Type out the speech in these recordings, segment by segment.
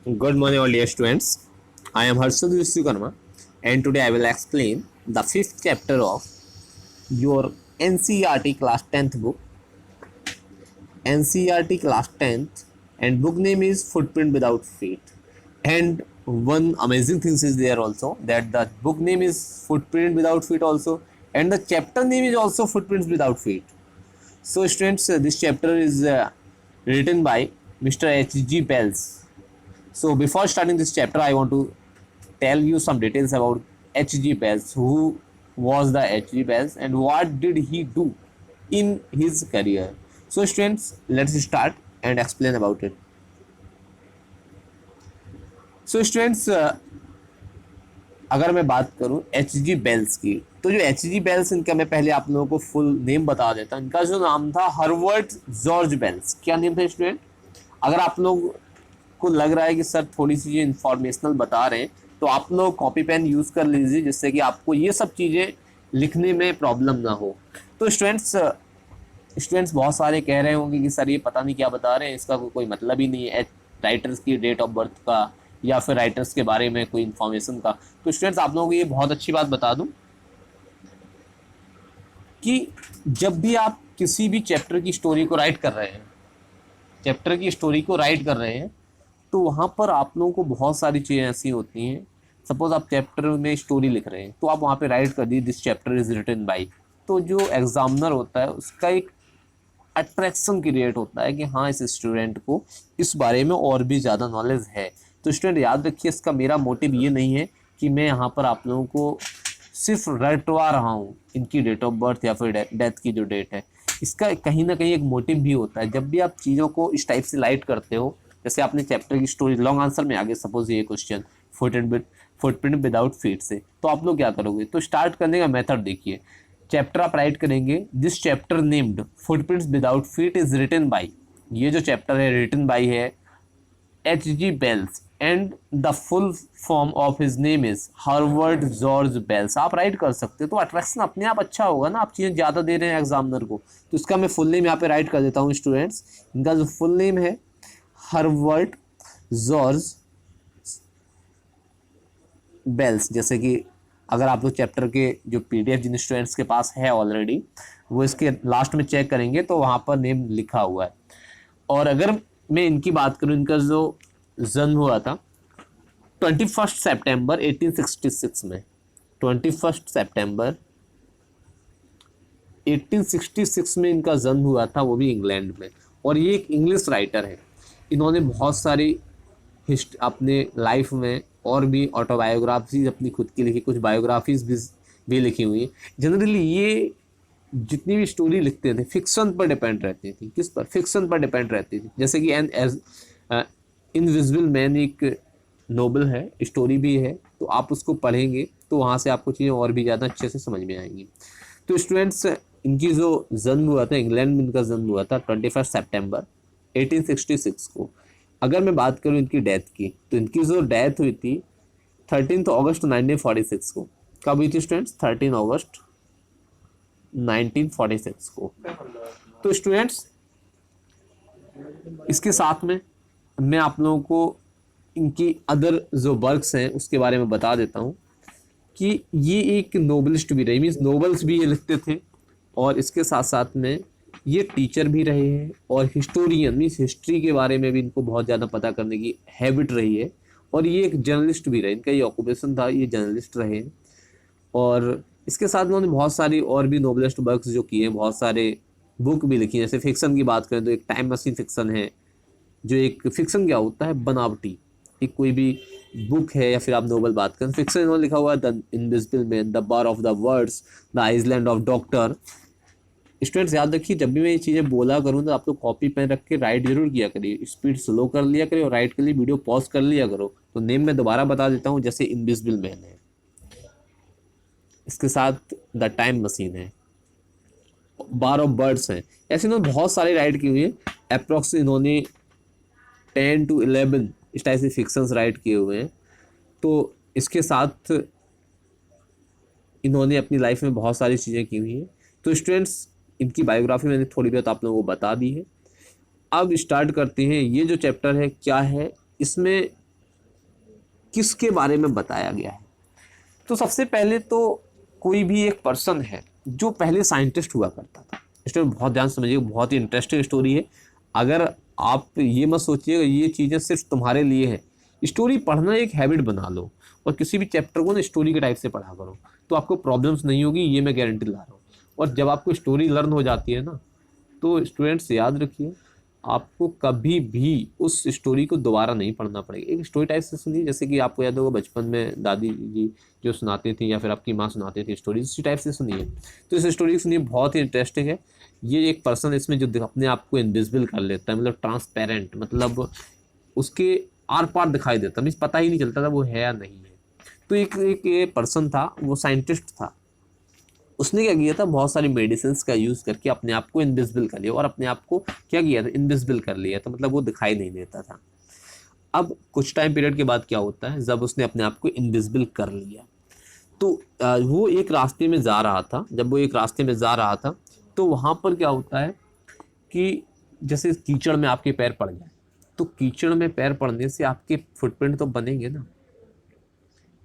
Good morning, all dear students. I am Harshad Vishwakarma, and today I will explain the fifth chapter of your NCERT class 10th book. NCERT class 10th, and book name is Footprint Without Feet. And one amazing thing is there also that the book name is Footprint Without Feet also, and the chapter name is also Footprints Without Feet. So, students, this chapter is written by Mr. H.G. Wells. So before starting this chapter, I want to tell you some details about H.G. Wells. Who was the H.G. Wells and what did he do in his career? So students, let's start and explain about it. So students, अगर मैं बात करूं H G bells की, तो जो H G bells, इनका मैं पहले आप लोगों को फुल नेम बता देता हूं. इनका जो नाम था हर्बर्ट जॉर्ज बेल्स. क्या नेम था स्टूडेंट? अगर आप लोग को लग रहा है कि सर थोड़ी सी ये इंफॉर्मेशनल बता रहे हैं, तो आप लोग कॉपी पेन यूज़ कर लीजिए जिससे कि आपको ये सब चीज़ें लिखने में प्रॉब्लम ना हो. तो स्टूडेंट्स बहुत सारे कह रहे होंगे कि सर ये पता नहीं क्या बता रहे हैं, इसका कोई मतलब ही नहीं है राइटर्स की डेट ऑफ बर्थ का या फिर राइटर्स के बारे में कोई इन्फॉर्मेशन का. तो स्टूडेंट्स, आप लोगों को ये बहुत अच्छी बात बता दूं कि जब भी आप किसी भी चैप्टर की स्टोरी को राइट कर रहे हैं, तो वहाँ पर आप लोगों को बहुत सारी चीज़ें ऐसी होती हैं. सपोज आप चैप्टर में स्टोरी लिख रहे हैं, तो आप वहाँ पे राइट कर दिए this chapter is written by. तो जो एग्जामिनर होता है उसका एक अट्रैक्शन क्रिएट होता है कि हाँ, इस स्टूडेंट को इस बारे में और भी ज़्यादा नॉलेज है. तो स्टूडेंट याद रखिए, इसका मेरा मोटिव ये नहीं है कि मैं यहाँ पर आप लोगों को सिर्फ रटवा रहा हूँ इनकी डेट ऑफ बर्थ या फिर डेथ की जो डेट है. इसका कहीं ना कहीं एक मोटिव भी होता है. जब भी आप चीज़ों को इस टाइप से लाइट करते हो, जैसे आपने चैप्टर की स्टोरी लॉन्ग आंसर में आगे सपोज ये क्वेश्चन फुटप्रिंट विदाउट फीट से, तो आप लोग क्या करोगे? तो स्टार्ट करने का मेथड देखिए. चैप्टर आप राइट करेंगे this chapter named footprints without feet is written by. ये जो चैप्टर है रिटन बाय है H G Wells and the full form of his name is Herbert George Wells. आप राइट कर सकते हो, तो अट्रैक्शन अपने आप अच्छा होगा ना. आप चीज़ें ज़्यादा दे रहे हैं एग्जामिनर को, तो इसका मैं फुल नेम यहाँ पे राइट कर देता हूँ स्टूडेंट्स. इनका जो फुल नेम है हर्बर्ट जॉर्ज बेल्स. जैसे कि अगर आप लोग चैप्टर के जो पीडीएफ जिन स्टूडेंट्स के पास है ऑलरेडी, वो इसके लास्ट में चेक करेंगे तो वहाँ पर नेम लिखा हुआ है. और अगर मैं इनकी बात करूँ, इनका जो जन्म हुआ था 21 सितंबर 1866 में. 21 सितंबर 1866 में इनका जन्म हुआ था, वो भी इंग्लैंड में. और ये एक इंग्लिश राइटर है. इन्होंने बहुत सारी अपने लाइफ में और भी ऑटोबायोग्राफीज अपनी खुद की लिखी, कुछ बायोग्राफीज भी लिखी हुई. जनरली ये जितनी भी स्टोरी लिखते थे फिक्शन पर डिपेंड रहती थी. किस पर? फिक्शन पर डिपेंड रहती थी. जैसे कि एन एज इनविजिबल मैन एक नोबल है, स्टोरी भी है, तो आप उसको पढ़ेंगे तो वहाँ से आपको चीज़ें और भी ज़्यादा अच्छे से समझ में आएंगी. तो स्टूडेंट्स, इनकी जो जन्म हुआ था इंग्लैंड में, इनका जन्म हुआ था 21 सितंबर 1866 को. अगर मैं बात करूं इनकी डेथ की, तो इनकी जो डेथ हुई थी 13 अगस्त 1946 को. कब हुई थी स्टूडेंट्स? 13 अगस्त 1946 को. तो स्टूडेंट्स, इसके साथ में मैं आप लोगों को इनकी अदर जो वर्क्स हैं उसके बारे में बता देता हूं कि ये एक नोबलिस्ट भी रहे, मीन्स नोवेल्स भी ये लिखते थे, और इसके साथ साथ में ये टीचर भी रहे हैं और हिस्टोरियन मीन्स हिस्ट्री के बारे में भी इनको बहुत ज़्यादा पता करने की हैबिट रही है. और ये एक जर्नलिस्ट भी रहे, इनका ये ऑक्यूपेशन था, ये जर्नलिस्ट रहे. और इसके साथ उन्होंने बहुत सारी और भी नोबलिस्ट वर्क्स जो किए हैं, बहुत सारे बुक भी लिखी हैं. जैसे फिक्सन की बात करें तो एक टाइम मशीन फिक्सन है, जो एक फिक्सन क्या होता है, बनावटी. एक कोई भी बुक है या फिर आप नोवेल बात करें, फिक्सन इन्होंने लिखा हुआ है the invisible man, the war of the worlds, the island of doctor. Students याद रखिए, जब भी मैं ये चीज़ें बोला करूँ तो आप लोग कॉपी पेन रख के राइट जरूर किया करिए. स्पीड स्लो कर लिया करिए और राइट के लिए वीडियो पॉज कर लिया करो. तो नेम मैं दोबारा बता देता हूँ, जैसे इनविजिबल मैन है, इसके साथ द टाइम मशीन है, बार ऑफ बर्ड्स हैं. ऐसे इन्होंने बहुत सारे राइट किए हुए हैं. अप्रॉक्स इन्होंने 10 to 11 इस टाइप से फिक्शंस राइट किए हुए हैं. तो इसके साथ इन्होंने अपनी लाइफ में बहुत सारी चीज़ें की हुई हैं. तो स्टूडेंट्स, इनकी बायोग्राफी मैंने थोड़ी बहुत आप लोगों को बता दी है. अब स्टार्ट करते हैं. ये जो चैप्टर है क्या है, इसमें किसके बारे में बताया गया है। तो सबसे पहले तो कोई भी एक पर्सन है जो पहले साइंटिस्ट हुआ करता था। स्टोरी बहुत ध्यान से समझिए, बहुत ही इंटरेस्टिंग स्टोरी है। अगर आप ये मत सोचिएगा ये चीज़ें सिर्फ तुम्हारे लिए है, स्टोरी पढ़ना एक हैबिट बना लो और किसी भी चैप्टर को ना स्टोरी के टाइप से पढ़ा करो, तो आपको प्रॉब्लम्स नहीं होगी, ये मैं गारंटी ला रहा हूँ। और जब आपको स्टोरी लर्न हो जाती है ना, तो स्टूडेंट्स याद रखिए, आपको कभी भी उस स्टोरी को दोबारा नहीं पढ़ना पड़ेगा। एक स्टोरी टाइप से सुनिए, जैसे कि आपको याद होगा बचपन में दादी जी जो सुनाती थी या फिर आपकी माँ सुनाती थी स्टोरी, इसी टाइप से सुनिए। तो इस स्टोरी को सुनिए, बहुत ही इंटरेस्टिंग है। ये एक पर्सन इसमें जो अपने आप को इनविजिबल कर लेता है, मतलब ट्रांसपेरेंट, मतलब उसके आर पार दिखाई देता, मीन्स पता ही नहीं चलता था वो है या नहीं है। तो एक एक ये पर्सन था, वो साइंटिस्ट था। उसने क्या किया था, बहुत सारी मेडिसिन का यूज़ करके अपने आप को इनविजिबल कर लिया और अपने आप को क्या किया था, इनविजिबल कर लिया था, मतलब वो दिखाई नहीं देता था। अब कुछ टाइम पीरियड के बाद क्या होता है, जब उसने अपने आप को इनविजिबल कर लिया, तो वो एक रास्ते में जा रहा था। जब वो एक रास्ते में जा रहा था तो वहाँ पर क्या होता है कि जैसे कीचड़ में आपके पैर पड़ जाए, तो कीचड़ में पैर पड़ने से आपके फुटप्रिंट तो बनेंगे ना,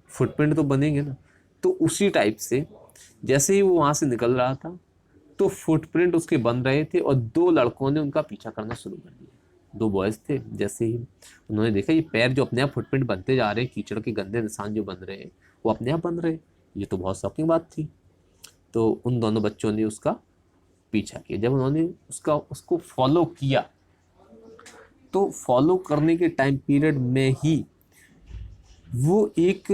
फुटप्रिंट तो बनेंगे ना। तो उसी टाइप से जैसे ही वो वहाँ से निकल रहा था तो फुटप्रिंट उसके बन रहे थे और दो लड़कों ने उनका पीछा करना शुरू कर दिया। दो बॉयज़ थे, जैसे ही उन्होंने देखा ये पैर जो अपने आप फुटप्रिंट बनते जा रहे हैं, कीचड़ के गंदे निशान जो बन रहे हैं वो अपने आप बन रहे हैं, ये तो बहुत शॉकिंग बात थी। तो उन दोनों बच्चों ने उसका पीछा किया। जब उन्होंने उसको फॉलो किया, तो फॉलो करने के टाइम पीरियड में ही वो एक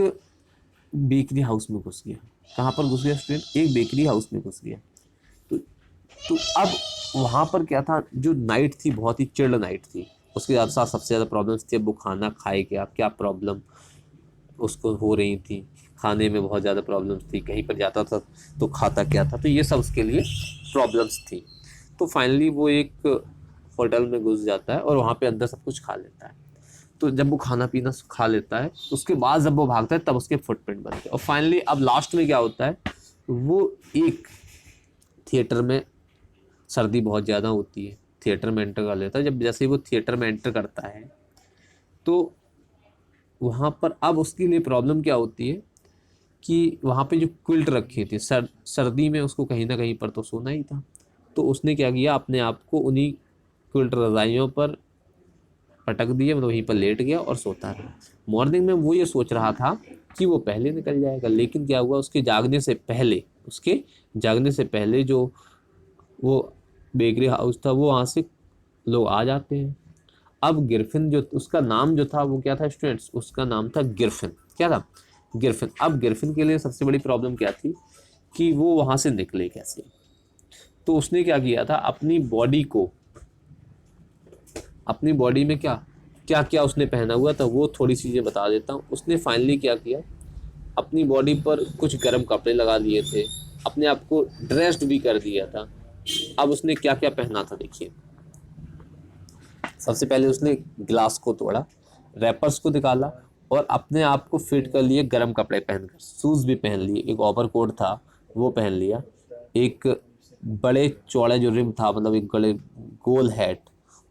बेकरी हाउस में घुस गया। कहाँ पर घुस गया स्टूडेंट, एक बेकरी हाउस में घुस गया। तो तो अब वहाँ पर क्या था, जो नाइट थी बहुत ही चिल्ड नाइट थी, उसके साथ सबसे ज़्यादा प्रॉब्लम्स थी। अब वो खाना खाए क्या प्रॉब्लम उसको हो रही थी, खाने में बहुत ज़्यादा प्रॉब्लम्स थी, कहीं पर जाता था तो खाता क्या था, तो ये सब उसके लिए प्रॉब्लम्स थी। तो फाइनली वो एक होटल में घुस जाता है और वहाँ पे अंदर सब कुछ खा लेता है। तो जब वो खाना पीना खा लेता है, उसके बाद जब वो भागता है तब उसके फुटप्रिंट बनते हैं। और फाइनली अब लास्ट में क्या होता है, वो एक थिएटर में, सर्दी बहुत ज़्यादा होती है, थिएटर में एंटर कर लेता है। जब जैसे ही वो थिएटर में एंटर करता है तो वहाँ पर अब उसके लिए प्रॉब्लम क्या होती है कि वहाँ पे जो क्विल्ट रखी थी, सर्दी में उसको कहीं ना कहीं पर तो सोना ही था। तो उसने क्या किया, अपने आप को उन्हीं क्विल्ट रजाइयों पर पटक दिया, मतलब वहीं पर लेट गया और सोता रहा। मॉर्निंग में वो ये सोच रहा था कि वो पहले निकल जाएगा, लेकिन क्या हुआ, उसके जागने से पहले जो वो बेकरी हाउस था वो वहाँ से लोग आ जाते हैं। अब गिरफिन जो उसका नाम जो था वो क्या था स्टूडेंट्स, उसका नाम था गिरफिन। क्या था, गिरफिन। अब गिरफिन के लिए सबसे बड़ी प्रॉब्लम क्या थी कि वो वहाँ से निकले कैसे। तो उसने क्या किया था, अपनी बॉडी में क्या क्या क्या उसने पहना हुआ था वो थोड़ी सी चीज़ें बता देता हूँ। उसने फाइनली क्या किया, अपनी बॉडी पर कुछ गर्म कपड़े लगा लिए थे, अपने आप को ड्रेस्ड भी कर दिया था। अब उसने क्या क्या पहना था देखिए। सबसे पहले उसने गिलास को तोड़ा, रैपर्स को निकाला और अपने आप को फिट कर लिए गर्म कपड़े पहनकर, शूज़ भी पहन लिए, एक ओवरकोट था वो पहन लिया, एक बड़े चौड़े जो रिम था, मतलब एक बड़े गोल हैट,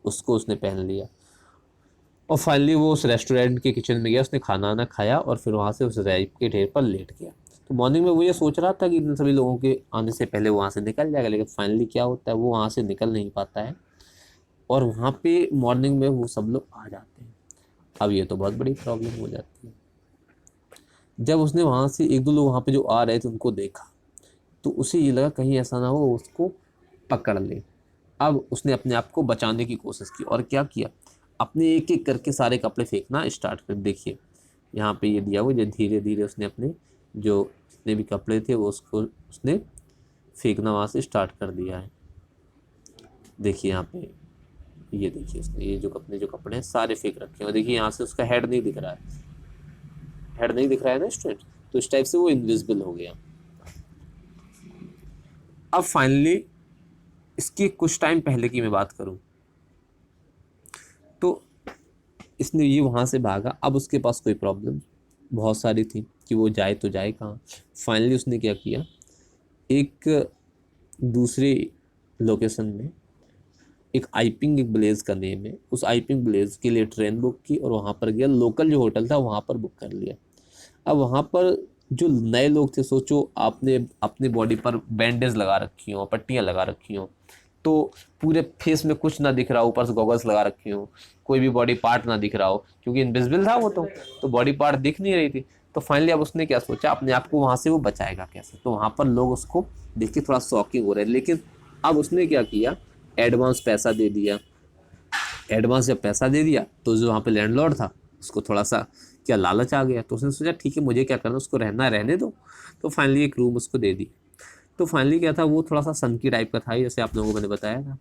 उसको उसने पहन लिया। और फाइनली वो उस रेस्टोरेंट के किचन में गया, उसने खाना ना खाया और फिर वहाँ से उस रैप के ढेर पर लेट गया। तो मॉर्निंग में वो ये सोच रहा था कि इन सभी लोगों के आने से पहले वहाँ से निकल जाएगा, लेकिन फाइनली क्या होता है, वो वहाँ से निकल नहीं पाता है और वहाँ पे मॉर्निंग में वो सब लोग आ जाते हैं। अब ये तो बहुत बड़ी प्रॉब्लम हो जाती है। जब उसने वहाँ से एक दो लोग वहाँ पे जो आ रहे थे उनको देखा, तो उसे ये लगा कहीं ऐसा ना हो उसको पकड़ ले। अब उसने अपने आप को बचाने की कोशिश की और क्या किया, अपने एक एक करके सारे कपड़े फेंकना स्टार्ट कर। देखिए यहाँ पे ये दिया हुआ, जो धीरे धीरे उसने अपने जो जितने भी कपड़े थे वो उसने फेंकना वहाँ से स्टार्ट कर दिया है। देखिए यहाँ पे ये देखिए उसने ये जो कपड़े हैं सारे फेंक रखे हैं। और देखिए यहाँ से उसका हेड नहीं दिख रहा है, हेड नहीं दिख रहा है ना स्टूडेंट। तो इस टाइप से वो इनविजिबल हो गया। अब फाइनली इसके कुछ टाइम पहले की मैं बात करूं तो इसने ये वहाँ से भागा। अब उसके पास कोई प्रॉब्लम बहुत सारी थी कि वो जाए तो जाए कहाँ। फाइनली उसने क्या किया, एक दूसरे लोकेशन में एक आईपिंग एक ब्लेज का नेम है, उस आईपिंग ब्लेज के लिए ट्रेन बुक की और वहाँ पर गया, लोकल जो होटल था वहाँ पर बुक कर लिया। अब वहाँ पर जो नए लोग थे, सोचो आपने अपने बॉडी पर बैंडेज लगा रखी हो, पट्टियाँ लगा रखी हो, तो पूरे फेस में कुछ ना दिख रहा हो, ऊपर से गॉगल्स लगा रखी हो, कोई भी बॉडी पार्ट ना दिख रहा हो, क्योंकि इनविजिबल था वो, तो बॉडी पार्ट दिख नहीं रही थी। तो फाइनली अब उसने क्या सोचा, अपने आप को वहाँ से वो बचाएगा कैसे। तो वहाँ पर लोग उसको देख के थोड़ा शॉकिंग हो रहे हैं, लेकिन अब उसने क्या किया, एडवांस पैसा दे दिया। एडवांस जब पैसा दे दिया तो जो वहाँ पे लैंडलॉर्ड था उसको थोड़ा सा क्या लालच आ गया, तो उसने सोचा ठीक है मुझे क्या करना, उसको रहने दो। तो फाइनली एक रूम उसको दे दी। तो फाइनली क्या था, वो थोड़ा सा सनकी टाइप का था, जैसे आप लोगों को मैंने बताया था।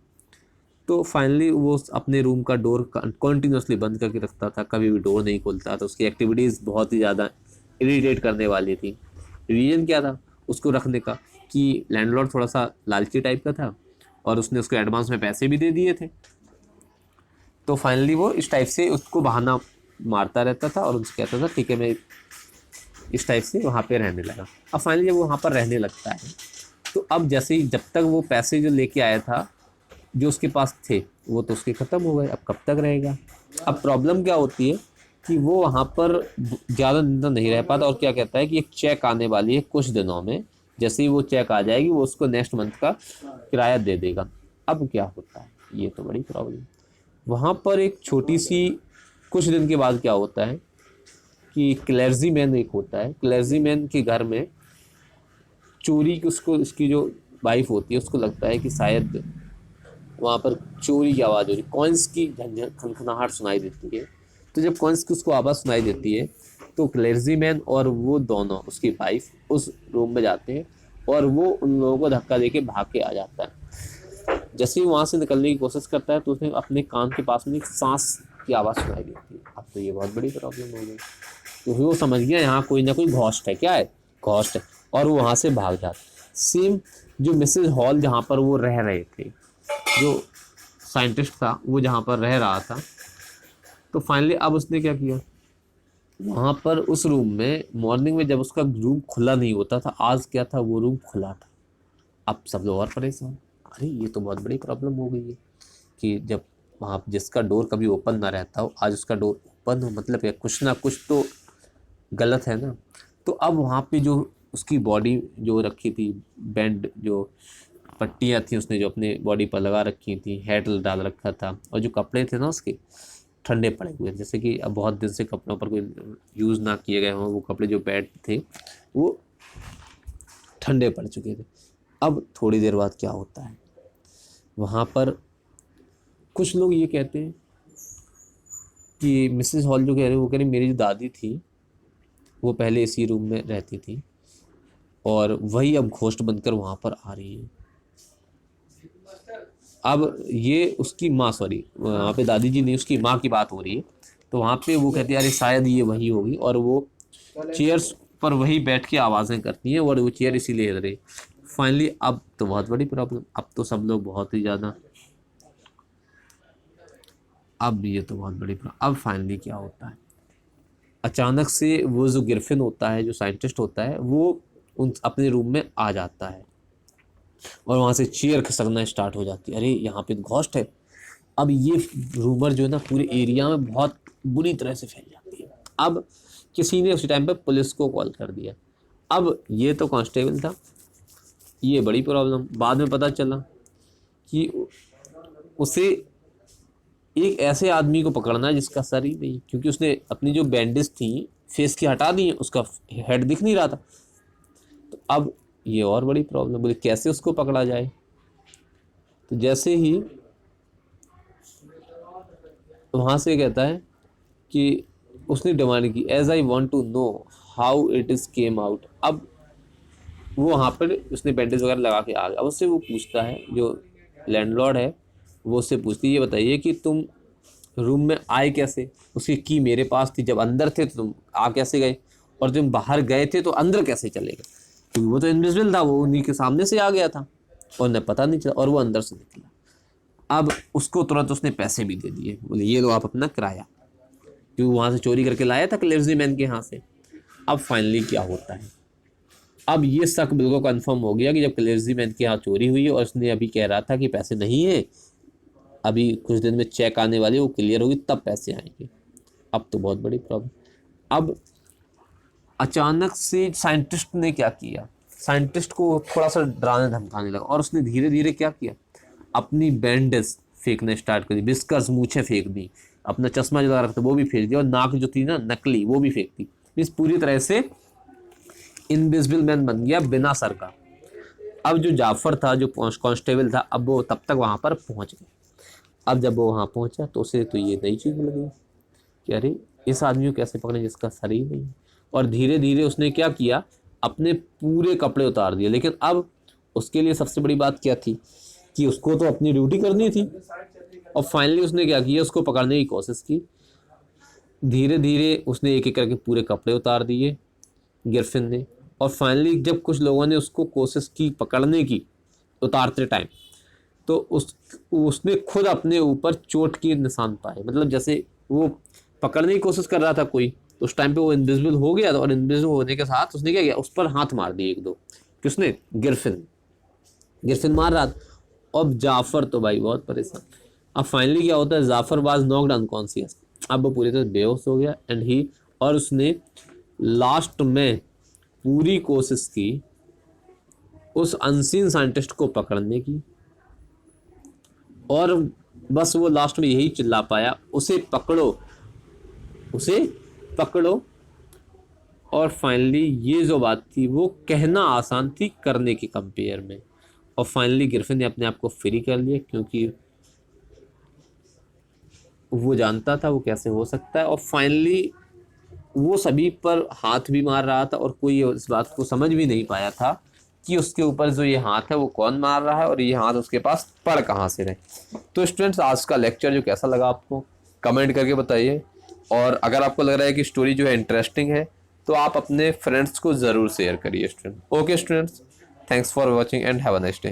तो फाइनली वो अपने रूम का डोर कॉन्टीन्यूसली बंद करके रखता था, कभी भी डोर नहीं खोलता था। उसकी एक्टिविटीज़ बहुत ही ज़्यादा इरिटेट करने वाली थी। रीज़न क्या था उसको रखने का, कि लैंडलॉर्ड थोड़ा सा लालची टाइप का था और उसने उसको एडवांस में पैसे भी दे दिए थे। तो फाइनली वो इस टाइप से उसको बहाना मारता रहता था और उनसे कहता था ठीक है मैं इस टाइप से वहाँ पे रहने लगा। अब फाइनली जब वो वहाँ पर रहने लगता है, तो अब जैसे ही जब तक वो पैसे जो लेके आया था जो उसके पास थे वो तो उसके ख़त्म हो गए, अब कब तक रहेगा। अब प्रॉब्लम क्या होती है कि वो वहाँ पर ज़्यादा दिन तक नहीं रह पाता और क्या कहता है कि एक चेक आने वाली है कुछ दिनों में, जैसे ही वो चेक आ जाएगी वो उसको नेक्स्ट मंथ का किराया दे देगा। अब क्या होता है, ये तो बड़ी प्रॉब्लम। वहाँ पर एक छोटी सी कुछ दिन के बाद क्या होता है कि क्लर्जी मैन एक होता है, क्लर्जी मैन के घर में चोरी की उसको इसकी जो वाइफ होती है उसको लगता है कि शायद वहाँ पर चोरी की आवाज़ हो रही, कॉइन्स की झंझन खनखनाहट सुनाई देती है। तो जब कॉइन्स की उसको आवाज़ सुनाई देती है तो क्लर्जी मैन और वो दोनों उसकी वाइफ उस रूम में जाते हैं और वो उन लोगों को धक्का देके भाग के आ जाता है। जैसे ही वहाँ से निकलने की कोशिश करता है तो उसने अपने कान के पास में एक सांस की आवाज़ सुनाई देती है। अब तो ये बहुत बड़ी प्रॉब्लम हो गई, क्योंकि वो समझ गया यहाँ कोई ना कोई घोस्ट है, क्या है घोस्ट है, और वो वहाँ से भाग जाता है। सेम जो मिसेज हॉल जहाँ पर वो रह रहे थे, जो साइंटिस्ट था वो जहाँ पर रह रहा था, तो फाइनली अब उसने क्या किया, वहाँ पर उस रूम में मॉर्निंग में जब उसका रूम खुला नहीं होता था, आज क्या था वो रूम खुला था। अब सब लोग और परेशान, अरे ये तो बहुत बड़ी प्रॉब्लम हो गई है कि जब वहाँ जिसका डोर कभी ओपन ना रहता हो आज उसका डोर ओपन हो, मतलब क्या कुछ ना कुछ तो गलत है ना। तो अब वहाँ पे जो उसकी बॉडी जो रखी थी, बैंड जो पट्टियाँ थी उसने जो अपने बॉडी पर लगा रखी थी, हेड डाल रखा था, और जो कपड़े थे ना उसके ठंडे पड़े हुए, जैसे कि अब बहुत दिन से कपड़ों पर कोई यूज़ ना किए गए हों, वो कपड़े जो बैड थे वो ठंडे पड़ चुके थे। अब थोड़ी देर बाद क्या होता है, वहाँ पर कुछ लोग ये कहते हैं कि मिसेस हॉल जो कह रहे हैं वो कह रही मेरी जो दादी थी वो पहले इसी रूम में रहती थी और वही अब घोस्ट बनकर वहाँ पर आ रही है। अब ये उसकी माँ, सॉरी वहाँ पे दादी जी नहीं उसकी माँ की बात हो रही है। तो वहाँ पे वो कहती है अरे शायद ये वही होगी, और वो चेयर्स पर वही बैठ के आवाज़ें करती हैं और वो चेयर इसीलिए हिल रही। फाइनली अब तो बहुत बड़ी प्रॉब्लम, अब तो सब लोग बहुत ही ज़्यादा, अब ये तो बहुत बड़ी प्रॉब्लम। अब फाइनली क्या होता है, अचानक से वो जो गिरफिन होता है जो साइंटिस्ट होता है वो उन अपने रूम में आ जाता है और वहाँ से चेयर खिसकना स्टार्ट हो जाती है, अरे यहाँ पे घोस्ट है। अब ये रूमर जो है ना पूरे एरिया में बहुत बुरी तरह से फैल जाती है। अब किसी ने उसी टाइम पे पुलिस को कॉल कर दिया। अब ये तो कांस्टेबल था, ये बड़ी प्रॉब्लम। बाद में पता चला कि उसे एक ऐसे आदमी को पकड़ना है जिसका सर ही नहीं, क्योंकि उसने अपनी जो बैंडेज थी फेस की हटा दी, उसका हेड दिख नहीं रहा था। तो अब ये और बड़ी प्रॉब्लम, बोले कैसे उसको पकड़ा जाए। तो जैसे ही वहाँ से कहता है कि उसने डिमांड की as I want to know how it is came out. अब वो वहाँ पर उसने बैंडेज वगैरह लगा के आ गया। अब उससे वो पूछता है, जो लैंडलॉर्ड है वो उससे पूछती है ये बताइए कि तुम रूम में आए कैसे। उसकी की मेरे पास थी, जब अंदर थे तो तुम आ कैसे गए, और जब बाहर गए थे तो अंदर कैसे चले गए, क्योंकि वो तो इनविजिबल था, वो उन्हीं के सामने से आ गया था और उन्हें पता नहीं चला और वो अंदर से निकला। अब उसको तुरंत उसने पैसे भी दे दिए, बोले ये लो आप अपना किराया, क्योंकि वहाँ से चोरी करके लाया था क्लेर्जी मैन के यहाँ से। अब फाइनली क्या होता है, अब ये शक बिल्कुल कंफर्म हो गया कि जब क्लेर्जी मैन के यहाँ चोरी हुई है और उसने अभी कह रहा था कि पैसे नहीं है, अभी कुछ दिन में चेक आने वाली, वो क्लियर होगी तब पैसे आएंगे। अब तो बहुत बड़ी प्रॉब्लम। अब अचानक से साइंटिस्ट ने क्या किया, साइंटिस्ट को थोड़ा सा डराने धमकाने लगा और उसने धीरे धीरे क्या किया, अपनी बैंडेज फेंकने स्टार्ट कर दी, बिस्कर्स मूछें फेंक दी, अपना चश्मा जो लगा रखता वो भी फेंक दिया और नाक जो थी ना नकली वो भी फेंक दी। मीन्स पूरी तरह से इनविजिबल मैन बन गया बिना सर का। अब जो जाफर था, जो कांस्टेबल था, अब वो तब तक वहाँ पर पहुँच गया। अब जब वो वहाँ पहुँचा तो उसे तो ये नई चीज़ लगी कि अरे इस आदमी को कैसे पकड़े जिसका सर ही नहीं। और धीरे धीरे उसने क्या किया, अपने पूरे कपड़े उतार दिए। लेकिन अब उसके लिए सबसे बड़ी बात क्या थी कि उसको तो अपनी ड्यूटी करनी थी। और फाइनली उसने क्या किया, उसको पकड़ने की कोशिश की। धीरे धीरे उसने एक एक करके पूरे कपड़े उतार दिए गिरफिन ने। और फाइनली जब कुछ लोगों ने उसको कोशिश की पकड़ने की उतारते टाइम, तो उसने खुद अपने ऊपर चोट के निशान पाए। मतलब जैसे वो पकड़ने की कोशिश कर रहा था कोई, तो उस टाइम पे वो इनविजिबल हो गया था और इनविजिबल होने के साथ उसने क्या किया, उस पर हाथ मार दिए एक दो। किसने? गिरफिन मार रहा था। अब जाफर तो भाई बहुत परेशान। अब फाइनली क्या होता है, जाफर वाज नॉक्ड अनकॉन्शियस। अब वो पूरी तरह बेहोश हो गया एंड ही, और उसने लास्ट में पूरी कोशिश की उस अनसीन साइंटिस्ट को पकड़ने की, और बस वो लास्ट में यही चिल्ला पाया, उसे पकड़ो, उसे पकड़ो। और फाइनली ये जो बात थी वो कहना आसान थी करने के कंपेयर में। और फाइनली गिरफिन ने अपने आप को फ्री कर लिया, क्योंकि वो जानता था वो कैसे हो सकता है। और फाइनली वो सभी पर हाथ भी मार रहा था और कोई इस बात को समझ भी नहीं पाया था कि उसके ऊपर जो ये हाथ है वो कौन मार रहा है और ये हाथ उसके पास पड़ कहाँ से रहे। तो स्टूडेंट्स, आज का लेक्चर जो कैसा लगा आपको कमेंट करके बताइए। और अगर आपको लग रहा है कि स्टोरी जो है इंटरेस्टिंग है तो आप अपने फ्रेंड्स को ज़रूर शेयर करिए student. Okay students, thanks for watching and have a nice day.